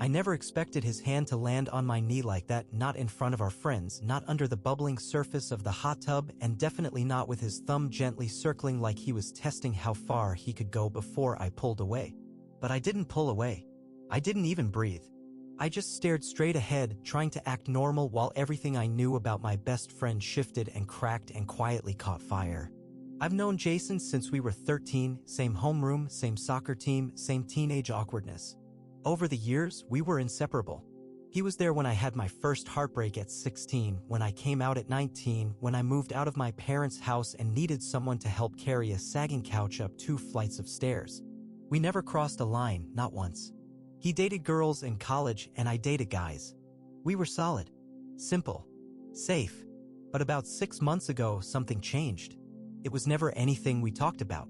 I never expected his hand to land on my knee like that, not in front of our friends, not under the bubbling surface of the hot tub, and definitely not with his thumb gently circling like he was testing how far he could go before I pulled away. But I didn't pull away. I didn't even breathe. I just stared straight ahead, trying to act normal while everything I knew about my best friend shifted and cracked and quietly caught fire. I've known Jason since we were 13, same homeroom, same soccer team, same teenage awkwardness. Over the years, we were inseparable. He was there when I had my first heartbreak at 16, when I came out at 19, when I moved out of my parents' house and needed someone to help carry a sagging couch up 2 flights of stairs. We never crossed a line, not once. He dated girls in college and I dated guys. We were solid, simple, safe. But about 6 months ago, something changed. It was never anything we talked about.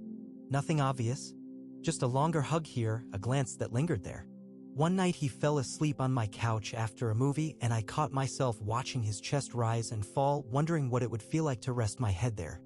Nothing obvious. Just a longer hug here, a glance that lingered there. One night he fell asleep on my couch after a movie and I caught myself watching his chest rise and fall, wondering what it would feel like to rest my head there.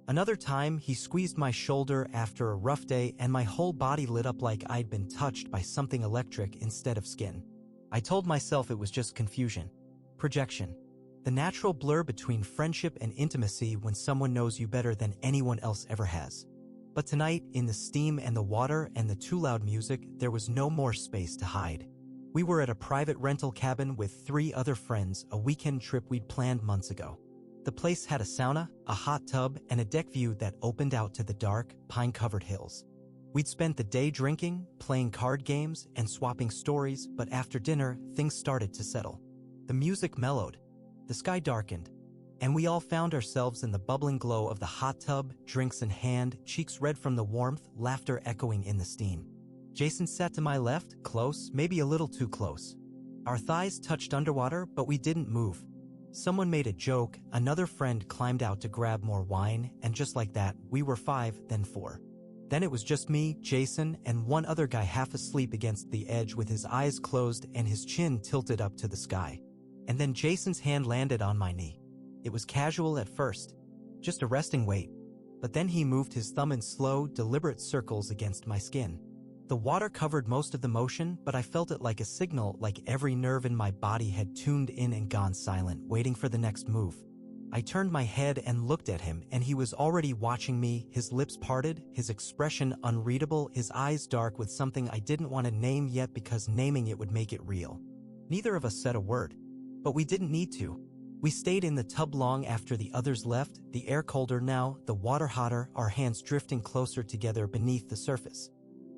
Another time, he squeezed my shoulder after a rough day and my whole body lit up like I'd been touched by something electric instead of skin. I told myself it was just confusion. Projection. The natural blur between friendship and intimacy when someone knows you better than anyone else ever has. But tonight, in the steam and the water and the too loud music, there was no more space to hide. We were at a private rental cabin with 3 other friends, a weekend trip we'd planned months ago. The place had a sauna, a hot tub, and a deck view that opened out to the dark, pine-covered hills. We'd spent the day drinking, playing card games, and swapping stories, but after dinner, things started to settle. The music mellowed, the sky darkened, and we all found ourselves in the bubbling glow of the hot tub, drinks in hand, cheeks red from the warmth, laughter echoing in the steam. Jason sat to my left, close, maybe a little too close. Our thighs touched underwater, but we didn't move. Someone made a joke, another friend climbed out to grab more wine, and just like that, we were 5, then 4. Then it was just me, Jason, and one other guy half asleep against the edge with his eyes closed and his chin tilted up to the sky. And then Jason's hand landed on my knee. It was casual at first, just a resting weight, but then he moved his thumb in slow, deliberate circles against my skin. The water covered most of the motion, but I felt it like a signal, like every nerve in my body had tuned in and gone silent, waiting for the next move. I turned my head and looked at him, and he was already watching me, his lips parted, his expression unreadable, his eyes dark with something I didn't want to name yet because naming it would make it real. Neither of us said a word, but we didn't need to. We stayed in the tub long after the others left, the air colder now, the water hotter, our hands drifting closer together beneath the surface.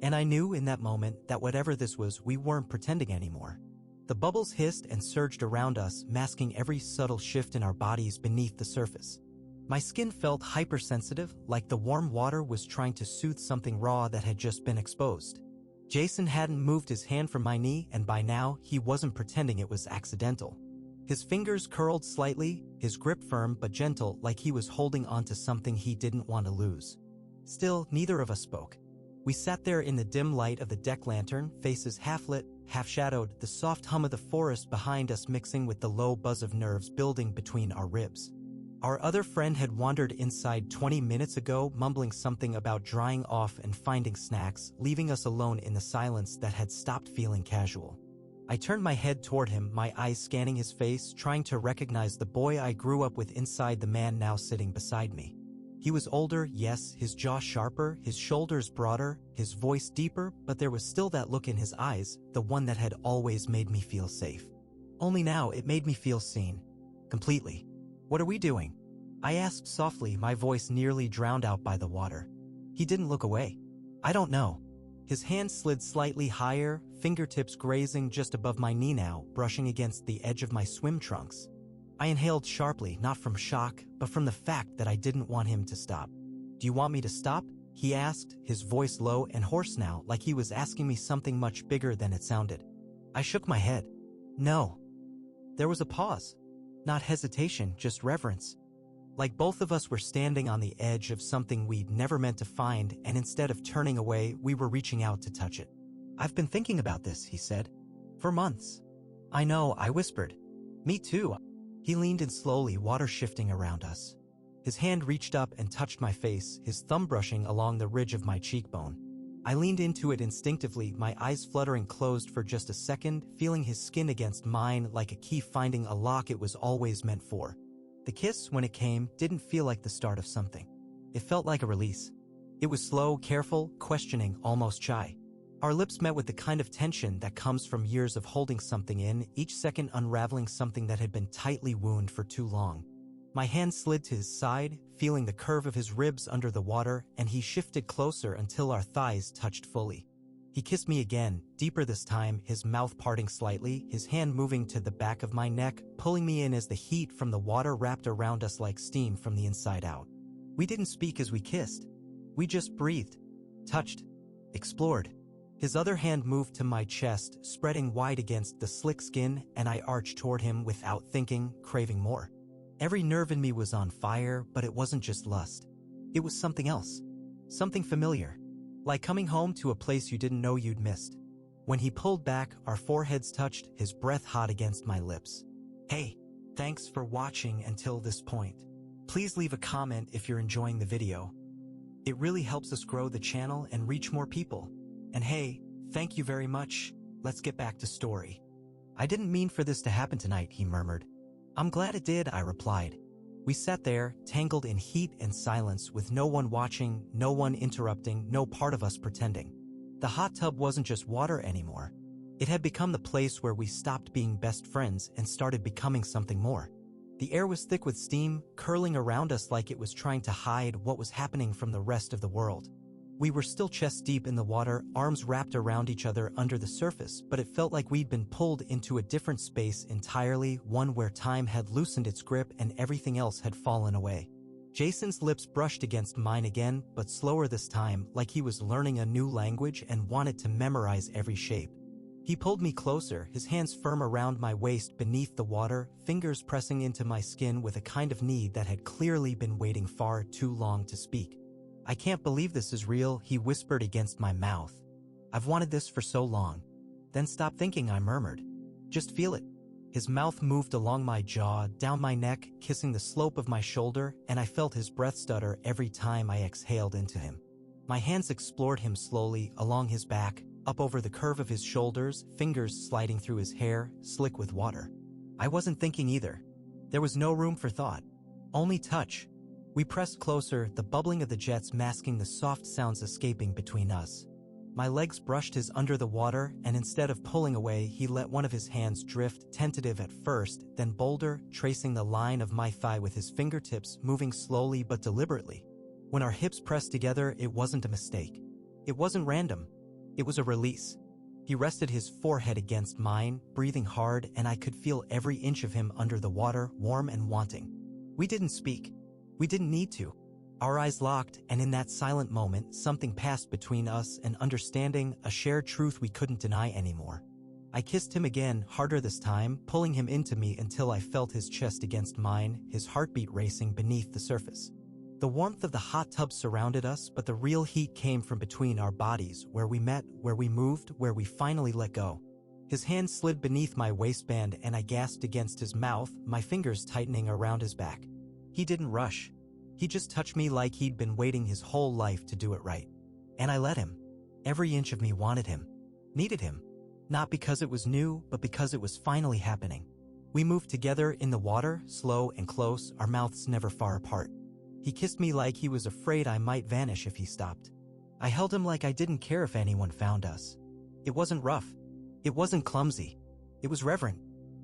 And I knew in that moment that whatever this was, we weren't pretending anymore. The bubbles hissed and surged around us, masking every subtle shift in our bodies beneath the surface. My skin felt hypersensitive, like the warm water was trying to soothe something raw that had just been exposed. Jason hadn't moved his hand from my knee, and by now, he wasn't pretending it was accidental. His fingers curled slightly, his grip firm but gentle, like he was holding onto something he didn't want to lose. Still, neither of us spoke. We sat there in the dim light of the deck lantern, faces half-lit, half-shadowed, the soft hum of the forest behind us mixing with the low buzz of nerves building between our ribs. Our other friend had wandered inside 20 minutes ago, mumbling something about drying off and finding snacks, leaving us alone in the silence that had stopped feeling casual. I turned my head toward him, my eyes scanning his face, trying to recognize the boy I grew up with inside the man now sitting beside me. He was older, yes, his jaw sharper, his shoulders broader, his voice deeper, but there was still that look in his eyes, the one that had always made me feel safe. Only now it made me feel seen. Completely. "What are we doing?" I asked softly, my voice nearly drowned out by the water. He didn't look away. "I don't know." His hand slid slightly higher, fingertips grazing just above my knee now, brushing against the edge of my swim trunks. I inhaled sharply, not from shock, but from the fact that I didn't want him to stop. "Do you want me to stop?" he asked, his voice low and hoarse now, like he was asking me something much bigger than it sounded. I shook my head. "No." There was a pause. Not hesitation, just reverence. Like both of us were standing on the edge of something we'd never meant to find, and instead of turning away, we were reaching out to touch it. "I've been thinking about this," he said. "For months." "I know," I whispered. "Me too." He leaned in slowly, water shifting around us. His hand reached up and touched my face, his thumb brushing along the ridge of my cheekbone. I leaned into it instinctively, my eyes fluttering closed for just a second, feeling his skin against mine like a key finding a lock it was always meant for. The kiss, when it came, didn't feel like the start of something. It felt like a release. It was slow, careful, questioning, almost shy. Our lips met with the kind of tension that comes from years of holding something in, each second unraveling something that had been tightly wounded for too long. My hand slid to his side, feeling the curve of his ribs under the water, and he shifted closer until our thighs touched fully. He kissed me again, deeper this time, his mouth parting slightly, his hand moving to the back of my neck, pulling me in as the heat from the water wrapped around us like steam from the inside out. We didn't speak as we kissed. We just breathed, touched, explored. His other hand moved to my chest, spreading wide against the slick skin, and I arched toward him without thinking, craving more. Every nerve in me was on fire, but it wasn't just lust. It was something else. Something familiar. Like coming home to a place you didn't know you'd missed. When he pulled back, our foreheads touched, his breath hot against my lips. Hey, thanks for watching until this point. Please leave a comment if you're enjoying the video. It really helps us grow the channel and reach more people. And hey, thank you very much. Let's get back to story. I didn't mean for this to happen tonight, he murmured. I'm glad it did, I replied. We sat there, tangled in heat and silence, with no one watching, no one interrupting, no part of us pretending. The hot tub wasn't just water anymore. It had become the place where we stopped being best friends and started becoming something more. The air was thick with steam, curling around us like it was trying to hide what was happening from the rest of the world. We were still chest deep in the water, arms wrapped around each other under the surface, but it felt like we'd been pulled into a different space entirely, one where time had loosened its grip and everything else had fallen away. Jason's lips brushed against mine again, but slower this time, like he was learning a new language and wanted to memorize every shape. He pulled me closer, his hands firm around my waist beneath the water, fingers pressing into my skin with a kind of need that had clearly been waiting far too long to speak. I can't believe this is real, he whispered against my mouth. I've wanted this for so long. Then stop thinking, I murmured. Just feel it. His mouth moved along my jaw, down my neck, kissing the slope of my shoulder, and I felt his breath stutter every time I exhaled into him. My hands explored him slowly, along his back, up over the curve of his shoulders, fingers sliding through his hair, slick with water. I wasn't thinking either. There was no room for thought. Only touch. We pressed closer, the bubbling of the jets masking the soft sounds escaping between us. My legs brushed his under the water, and instead of pulling away, he let one of his hands drift, tentative at first, then bolder, tracing the line of my thigh with his fingertips, moving slowly but deliberately. When our hips pressed together, it wasn't a mistake. It wasn't random. It was a release. He rested his forehead against mine, breathing hard, and I could feel every inch of him under the water, warm and wanting. We didn't speak. We didn't need to. Our eyes locked, and in that silent moment, something passed between us, an understanding, a shared truth we couldn't deny anymore. I kissed him again, harder this time, pulling him into me until I felt his chest against mine, his heartbeat racing beneath the surface. The warmth of the hot tub surrounded us, but the real heat came from between our bodies, where we met, where we moved, where we finally let go. His hand slid beneath my waistband, and I gasped against his mouth, my fingers tightening around his back. He didn't rush. He just touched me like he'd been waiting his whole life to do it right. And I let him. Every inch of me wanted him, needed him. Not because it was new, but because it was finally happening. We moved together in the water, slow and close, our mouths never far apart. He kissed me like he was afraid I might vanish if he stopped. I held him like I didn't care if anyone found us. It wasn't rough. It wasn't clumsy. It was reverent.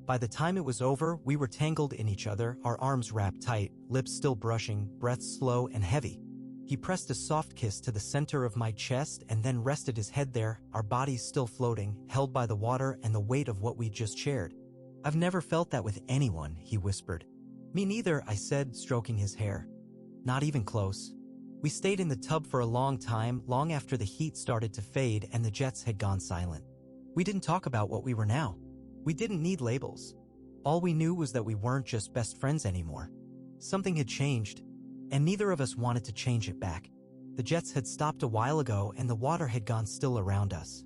By the time it was over, we were tangled in each other, our arms wrapped tight, lips still brushing, breath slow and heavy. He pressed a soft kiss to the center of my chest and then rested his head there, our bodies still floating, held by the water and the weight of what we'd just shared. I've never felt that with anyone, he whispered. Me neither, I said, stroking his hair. Not even close. We stayed in the tub for a long time, long after the heat started to fade and the jets had gone silent. We didn't talk about what we were now. We didn't need labels. All we knew was that we weren't just best friends anymore. Something had changed, and neither of us wanted to change it back. The jets had stopped a while ago and the water had gone still around us.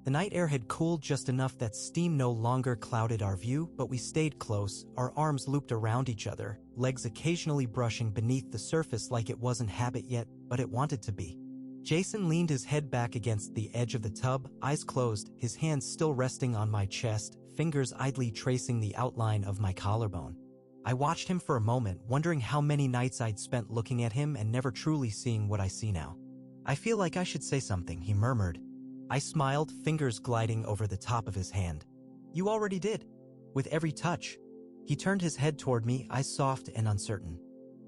The night air had cooled just enough that steam no longer clouded our view, but we stayed close, our arms looped around each other, legs occasionally brushing beneath the surface like it wasn't habit yet, but it wanted to be. Jason leaned his head back against the edge of the tub, eyes closed, his hands still resting on my chest, fingers idly tracing the outline of my collarbone. I watched him for a moment, wondering how many nights I'd spent looking at him and never truly seeing what I see now. "I feel like I should say something," he murmured. I smiled, fingers gliding over the top of his hand. "You already did. With every touch." He turned his head toward me, eyes soft and uncertain.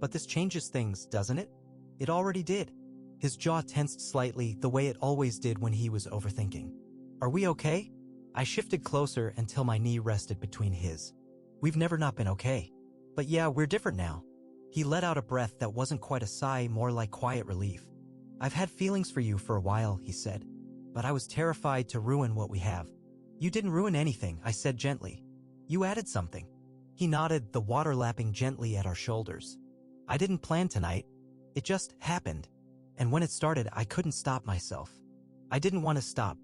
"But this changes things, doesn't it?" "It already did." His jaw tensed slightly, the way it always did when he was overthinking. "Are we okay?" I shifted closer until my knee rested between his. "We've never not been okay. But yeah, we're different now." He let out a breath that wasn't quite a sigh, more like quiet relief. "I've had feelings for you for a while," he said. "But I was terrified to ruin what we have." "You didn't ruin anything," I said gently. "You added something." He nodded, the water lapping gently at our shoulders. "I didn't plan tonight. It just happened. And when it started, I couldn't stop myself. I didn't want to stop.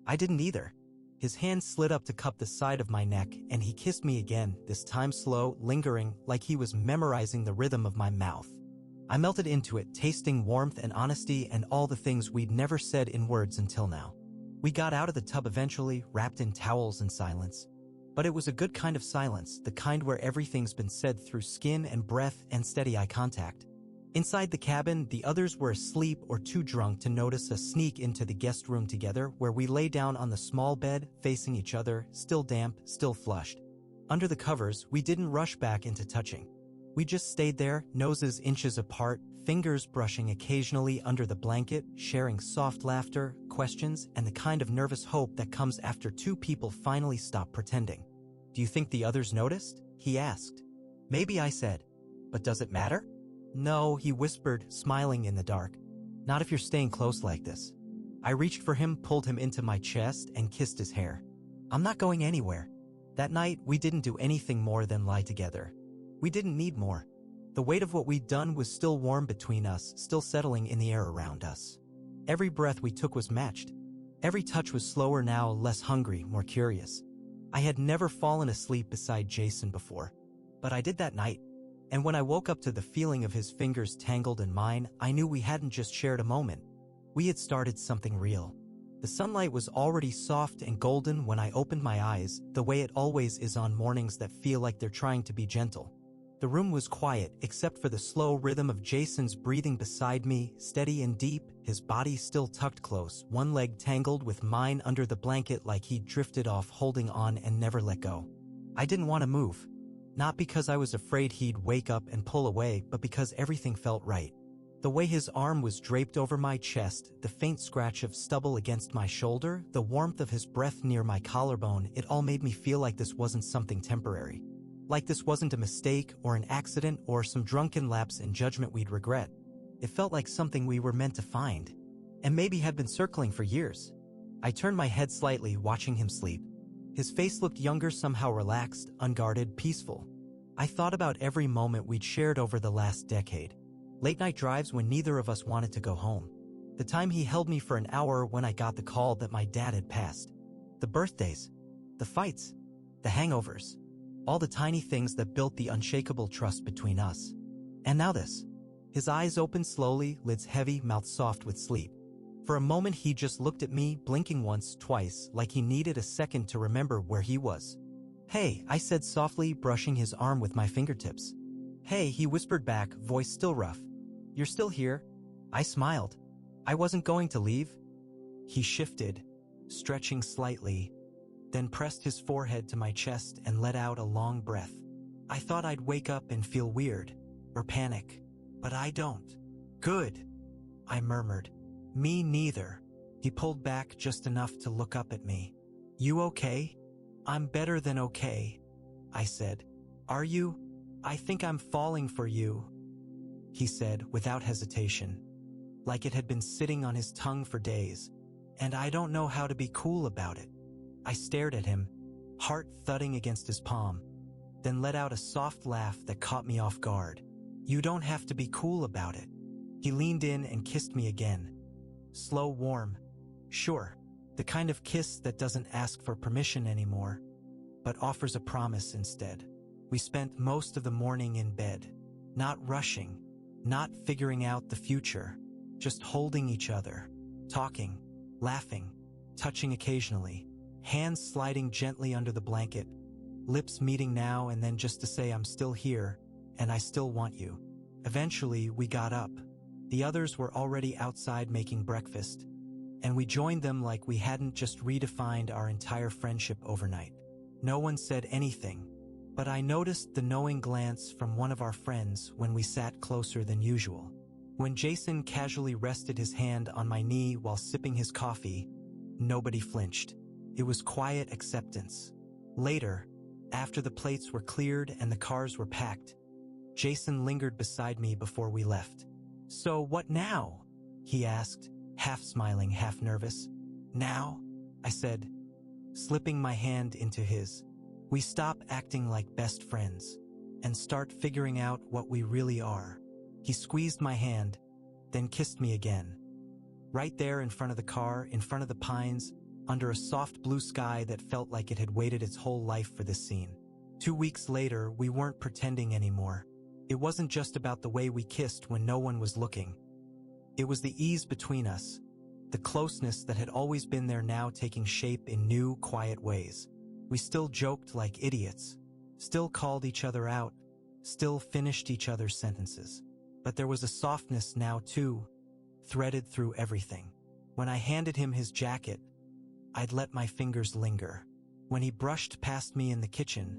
I didn't either." His hand slid up to cup the side of my neck, and he kissed me again, this time slow, lingering, like he was memorizing the rhythm of my mouth. I melted into it, tasting warmth and honesty and all the things we'd never said in words until now. We got out of the tub eventually, wrapped in towels and silence. But it was a good kind of silence, the kind where everything's been said through skin and breath and steady eye contact. Inside the cabin, the others were asleep or too drunk to notice us sneak into the guest room together, where we lay down on the small bed, facing each other, still damp, still flushed. Under the covers, we didn't rush back into touching. We just stayed there, noses inches apart, fingers brushing occasionally under the blanket, sharing soft laughter, questions, and the kind of nervous hope that comes after two people finally stop pretending. "Do you think the others noticed?" he asked. "Maybe," I said. "But does it matter?" "No," he whispered, smiling in the dark. "Not if you're staying close like this." I reached for him, pulled him into my chest, and kissed his hair. "I'm not going anywhere." That night, we didn't do anything more than lie together. We didn't need more. The weight of what we'd done was still warm between us, still settling in the air around us. Every breath we took was matched. Every touch was slower now, less hungry, more curious. I had never fallen asleep beside Jason before. But I did that night. And when I woke up to the feeling of his fingers tangled in mine, I knew we hadn't just shared a moment. We had started something real. The sunlight was already soft and golden when I opened my eyes, the way it always is on mornings that feel like they're trying to be gentle. The room was quiet, except for the slow rhythm of Jason's breathing beside me, steady and deep, his body still tucked close, one leg tangled with mine under the blanket like he'd drifted off, holding on and never let go. I didn't want to move. Not because I was afraid he'd wake up and pull away, but because everything felt right. The way his arm was draped over my chest, the faint scratch of stubble against my shoulder, the warmth of his breath near my collarbone, it all made me feel like this wasn't something temporary. Like this wasn't a mistake or an accident or some drunken lapse in judgment we'd regret. It felt like something we were meant to find, and maybe had been circling for years. I turned my head slightly, watching him sleep. His face looked younger, somehow relaxed, unguarded, peaceful. I thought about every moment we'd shared over the last decade. Late-night drives when neither of us wanted to go home. The time he held me for an hour when I got the call that my dad had passed. The birthdays. The fights. The hangovers. All the tiny things that built the unshakable trust between us. And now this. His eyes opened slowly, lids heavy, mouth soft with sleep. For a moment he just looked at me, blinking once, twice, like he needed a second to remember where he was. "Hey," I said softly, brushing his arm with my fingertips. "Hey," he whispered back, voice still rough. "You're still here?" I smiled. "I wasn't going to leave." He shifted, stretching slightly, then pressed his forehead to my chest and let out a long breath. I thought I'd wake up and feel weird, or panic, but I don't. "Good," I murmured. "Me neither." He pulled back just enough to look up at me. "You okay?" "I'm better than okay," I said. "Are you?" "I think I'm falling for you," he said without hesitation, like it had been sitting on his tongue for days. "And I don't know how to be cool about it." I stared at him, heart thudding against his palm, then let out a soft laugh that caught me off guard. "You don't have to be cool about it." He leaned in and kissed me again. Slow, warm. Sure, the kind of kiss that doesn't ask for permission anymore, but offers a promise instead. We spent most of the morning in bed, not rushing, not figuring out the future, just holding each other, talking, laughing, touching occasionally, hands sliding gently under the blanket, lips meeting now and then just to say I'm still here and I still want you. Eventually, we got up. The others were already outside making breakfast, and we joined them like we hadn't just redefined our entire friendship overnight. No one said anything, but I noticed the knowing glance from one of our friends when we sat closer than usual. When Jason casually rested his hand on my knee while sipping his coffee, nobody flinched. It was quiet acceptance. Later, after the plates were cleared and the cars were packed, Jason lingered beside me before we left. "So what now?" he asked, half smiling, half nervous. "Now?" I said, slipping my hand into his. "We stop acting like best friends and start figuring out what we really are." He squeezed my hand, then kissed me again. Right there in front of the car, in front of the pines, under a soft blue sky that felt like it had waited its whole life for this scene. 2 weeks later, we weren't pretending anymore. It wasn't just about the way we kissed when no one was looking. It was the ease between us, the closeness that had always been there now taking shape in new, quiet ways. We still joked like idiots, still called each other out, still finished each other's sentences. But there was a softness now too, threaded through everything. When I handed him his jacket, I'd let my fingers linger. When he brushed past me in the kitchen,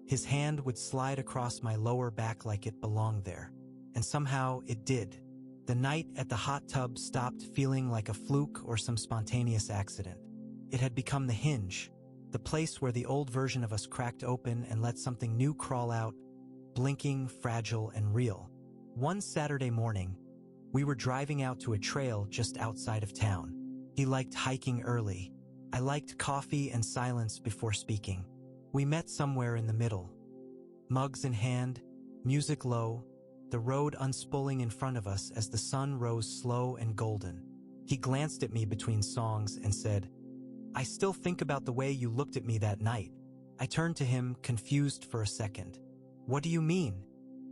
his hand would slide across my lower back like it belonged there. And somehow it did. The night at the hot tub stopped feeling like a fluke or some spontaneous accident. It had become the hinge, the place where the old version of us cracked open and let something new crawl out, blinking, fragile, and real. One Saturday morning, we were driving out to a trail just outside of town. He liked hiking early. I liked coffee and silence before speaking. We met somewhere in the middle. Mugs in hand, music low, the road unspooling in front of us as the sun rose slow and golden. He glanced at me between songs and said, "I still think about the way you looked at me that night." I turned to him, confused for a second. "What do you mean?"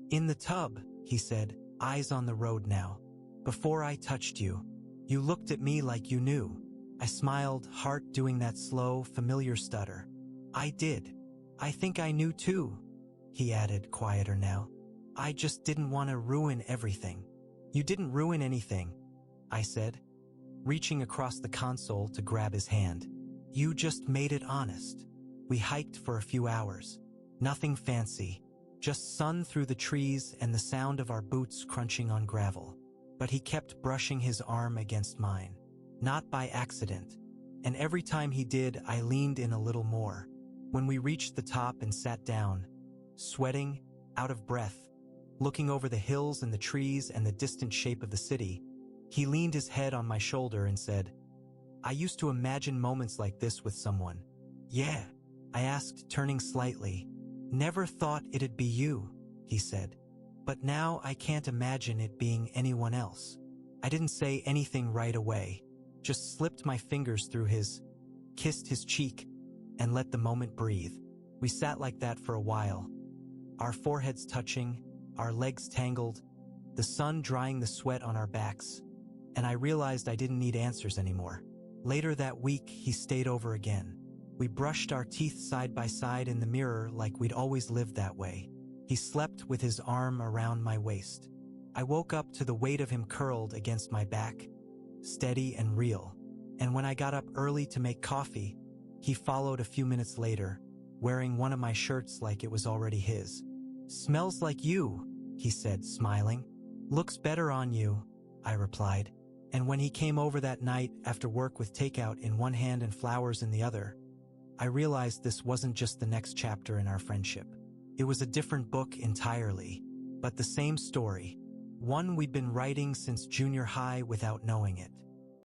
"In the tub," he said, eyes on the road now. "Before I touched you, you looked at me like you knew." I smiled, heart doing that slow, familiar stutter. "I did. I think I knew too," he added, quieter now. "I just didn't want to ruin everything." "You didn't ruin anything," I said, reaching across the console to grab his hand. "You just made it honest." We hiked for a few hours. Nothing fancy, just sun through the trees and the sound of our boots crunching on gravel. But he kept brushing his arm against mine. Not by accident. And every time he did, I leaned in a little more. When we reached the top and sat down, sweating, out of breath, looking over the hills and the trees and the distant shape of the city, he leaned his head on my shoulder and said, "I used to imagine moments like this with someone." "Yeah?" I asked, turning slightly. "Never thought it'd be you," he said. "But now I can't imagine it being anyone else." I didn't say anything right away, just slipped my fingers through his, kissed his cheek, and let the moment breathe. We sat like that for a while, our foreheads touching, our legs tangled, the sun drying the sweat on our backs, and I realized I didn't need answers anymore. Later that week, he stayed over again. We brushed our teeth side by side in the mirror like we'd always lived that way. He slept with his arm around my waist. I woke up to the weight of him curled against my back, steady and real. And when I got up early to make coffee, he followed a few minutes later, wearing one of my shirts like it was already his. "Smells like you," he said, smiling. "Looks better on you," I replied. And when he came over that night after work with takeout in one hand and flowers in the other, I realized this wasn't just the next chapter in our friendship. It was a different book entirely, but the same story, one we'd been writing since junior high without knowing it.